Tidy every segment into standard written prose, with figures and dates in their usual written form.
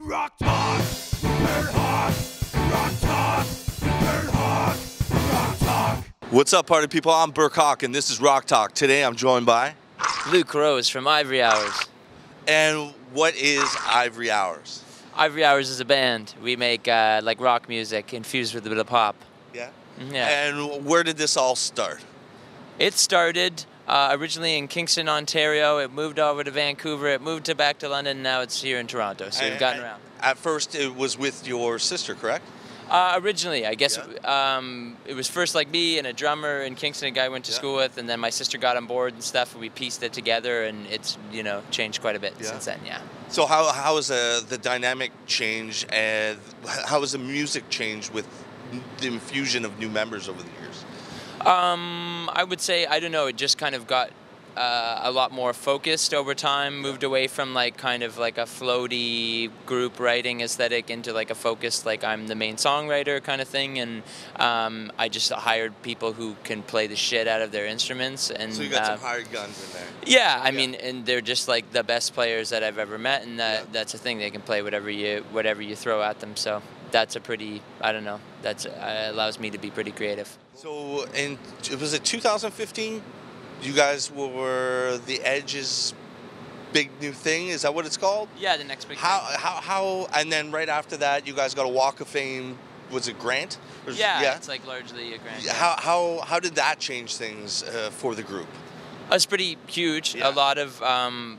Rock talk, bird hawk, rock talk, bird hawk, rock talk. What's up, party people? I'm Burke Hawk, and this is Rock Talk. Today I'm joined by... Luke Roes from Ivory Hours. And what is Ivory Hours? Ivory Hours is a band. We make like rock music infused with a bit of pop. Yeah? Yeah. And where did this all start? It started originally in Kingston, Ontario. It moved over to Vancouver. It moved back to London. Now it's here in Toronto. So we've gotten around. At first, it was with your sister, correct? Originally, I guess it was first like me and a drummer in Kingston, a guy I went to school with, and then my sister got on board and stuff, and we pieced it together, and it's changed quite a bit since then. Yeah. So how has the dynamic changed, and how has the music changed with the infusion of new members over the years? I would say, I don't know, it just kind of got a lot more focused over time, moved away from like kind of like a floaty group writing aesthetic into like a focused, like I'm the main songwriter kind of thing, and I just hired people who can play the shit out of their instruments. And so you got some hired guns in there. Yeah, I mean, and they're just like the best players that I've ever met, and that's a thing. They can play whatever you throw at them. So that's a pretty, I don't know, that's allows me to be pretty creative. So was it 2015? You guys were The Edge's big new thing. Is that what it's called? Yeah, the next big thing. How and then right after that, you guys got a Walk of Fame. Was it Grant? Yeah, it's like largely a Grant. Yeah. How did that change things for the group? It was pretty huge. Yeah. A lot of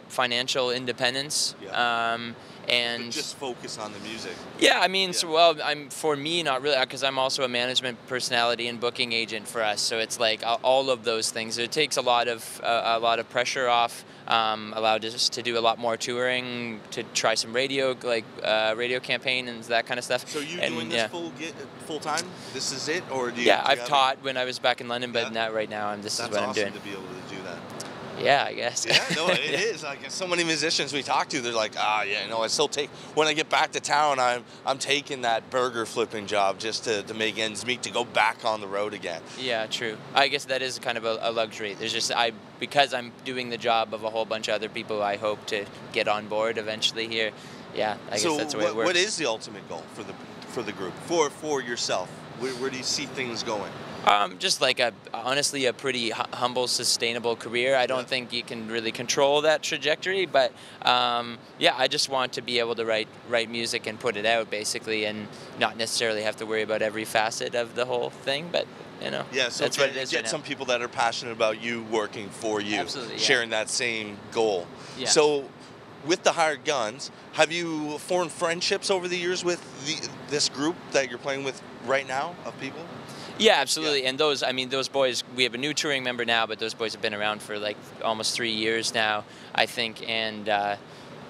financial independence. Yeah. And but just focus on the music. Yeah, I mean, so for me, not really, because I'm also a management personality and booking agent for us. So it's like all of those things. It takes a lot of pressure off. Allowed us to do a lot more touring, to try some radio campaign and that kind of stuff. So you doing this full time? This is it, or do you? Yeah, I've taught when I was back in London, but not right now. This is what I'm doing. That's awesome to be able to do that. Yeah, I guess. Yeah, no, it is. Like so many musicians we talk to, they're like, I still take. When I get back to town, I'm taking that burger flipping job just to make ends meet, to go back on the road again. Yeah, true. I guess that is kind of a luxury. There's just because I'm doing the job of a whole bunch of other people, I hope to get on board eventually here. Yeah, I guess that's the way it works. What is the ultimate goal for the group, for yourself? Where do you see things going? Just like honestly a pretty humble, sustainable career. I don't think you can really control that trajectory, but yeah, I just want to be able to write music and put it out basically, and not necessarily have to worry about every facet of the whole thing. But yeah, so that's what it is. Get some people that are passionate about you working for you, absolutely, sharing that same goal. Yeah. So, with the hired guns, have you formed friendships over the years with this group that you're playing with right now of people? Yeah, absolutely. Yeah. And those boys, we have a new touring member now, but those boys have been around for like almost 3 years now, I think. And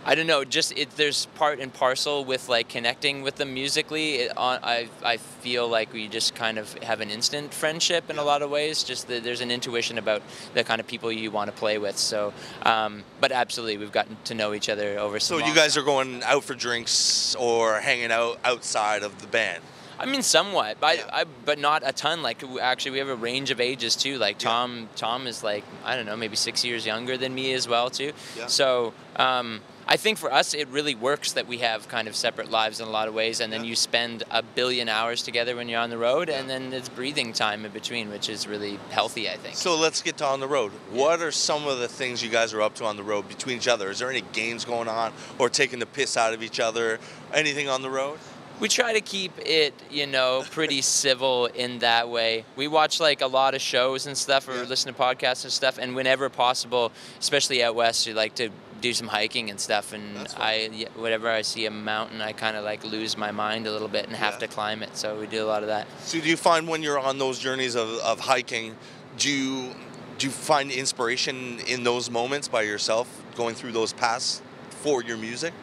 I don't know, there's part and parcel with like connecting with them musically. I feel like we just kind of have an instant friendship in a lot of ways. Just there's an intuition about the kind of people you want to play with. So, but absolutely, we've gotten to know each other over some. So you guys are going out for drinks or hanging out outside of the band? I mean, somewhat, but not a ton. Like, actually, we have a range of ages too. Like Tom is like, I don't know, maybe 6 years younger than me as well too. Yeah. So I think for us, it really works that we have kind of separate lives in a lot of ways, and then you spend a billion hours together when you're on the road, and then it's breathing time in between, which is really healthy, I think. So let's get to on the road. Yeah. What are some of the things you guys are up to on the road between each other? Is there any games going on, or taking the piss out of each other? Anything on the road? We try to keep it, pretty civil in that way. We watch like a lot of shows and stuff, or listen to podcasts and stuff, and whenever possible, especially out west, we like to do some hiking and stuff. And whenever I see a mountain, I kind of like lose my mind a little bit and have to climb it. So we do a lot of that. So do you find when you're on those journeys of hiking, do you find inspiration in those moments by yourself, going through those paths for your music?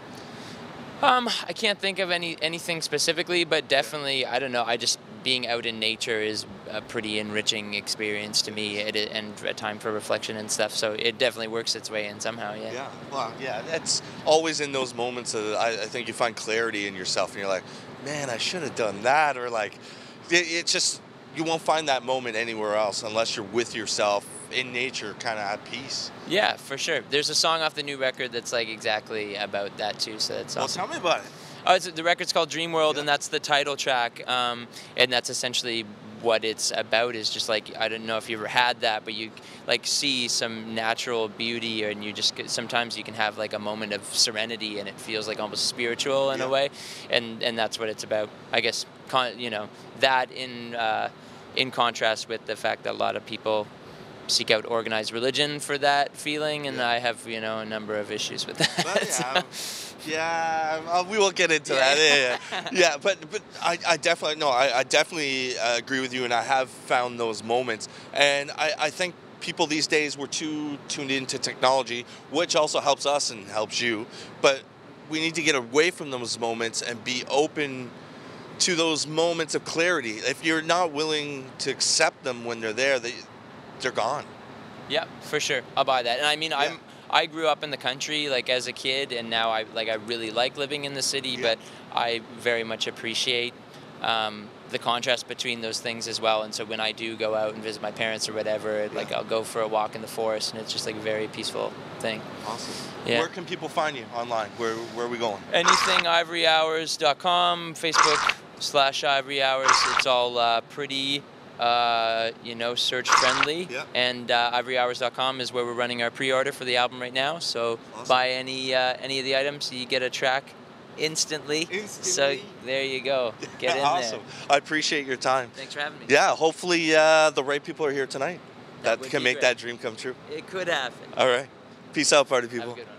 I can't think of anything specifically, but definitely, I don't know, being out in nature is a pretty enriching experience to me, and a time for reflection and stuff, so it definitely works its way in somehow, yeah. Yeah, well, yeah, that's always in those moments I think you find clarity in yourself, and you're like, man, I should have done that, or like, it's just, you won't find that moment anywhere else unless you're with yourself in nature, kind of at peace. Yeah, for sure. There's a song off the new record that's like exactly about that too. So that's awesome. Well, tell me about it. The record's called Dreamworld, Yeah. and that's the title track. And that's essentially what it's about. Is just like, I don't know if you ever had that, but you like see some natural beauty, and you just sometimes you can have like a moment of serenity, and it feels like almost spiritual in a Yeah. way. And that's what it's about. I guess that in contrast with the fact that a lot of people seek out organized religion for that feeling, and Yeah. I have a number of issues with that. But we won't get into Yeah. that. Yeah. But I definitely no, I definitely agree with you, and I have found those moments, and I think people these days we're too tuned into technology, which also helps us and helps you, but we need to get away from those moments and be open to those moments of clarity. If you're not willing to accept them when they're there, they're gone. Yeah, for sure. I'll buy that. And I mean, Yeah. I grew up in the country like as a kid, and now I really like living in the city. Yeah. But I very much appreciate the contrast between those things as well. And so when I do go out and visit my parents or whatever, like I'll go for a walk in the forest, and it's just like a very peaceful thing. Awesome. Yeah. Where can people find you online? Where are we going? Anything ivoryhours.com, Facebook/Ivory Hours. It's all pretty. Search friendly. Yeah. And ivoryhours.com is where we're running our pre-order for the album right now. So Awesome. buy any of the items, you get a track instantly. So there you go. Get in Awesome. there. I appreciate your time. Thanks for having me. Yeah, hopefully the right people are here tonight That that would can be make great. that dream come true. It could happen. All right. Peace out, party Have a people. good one.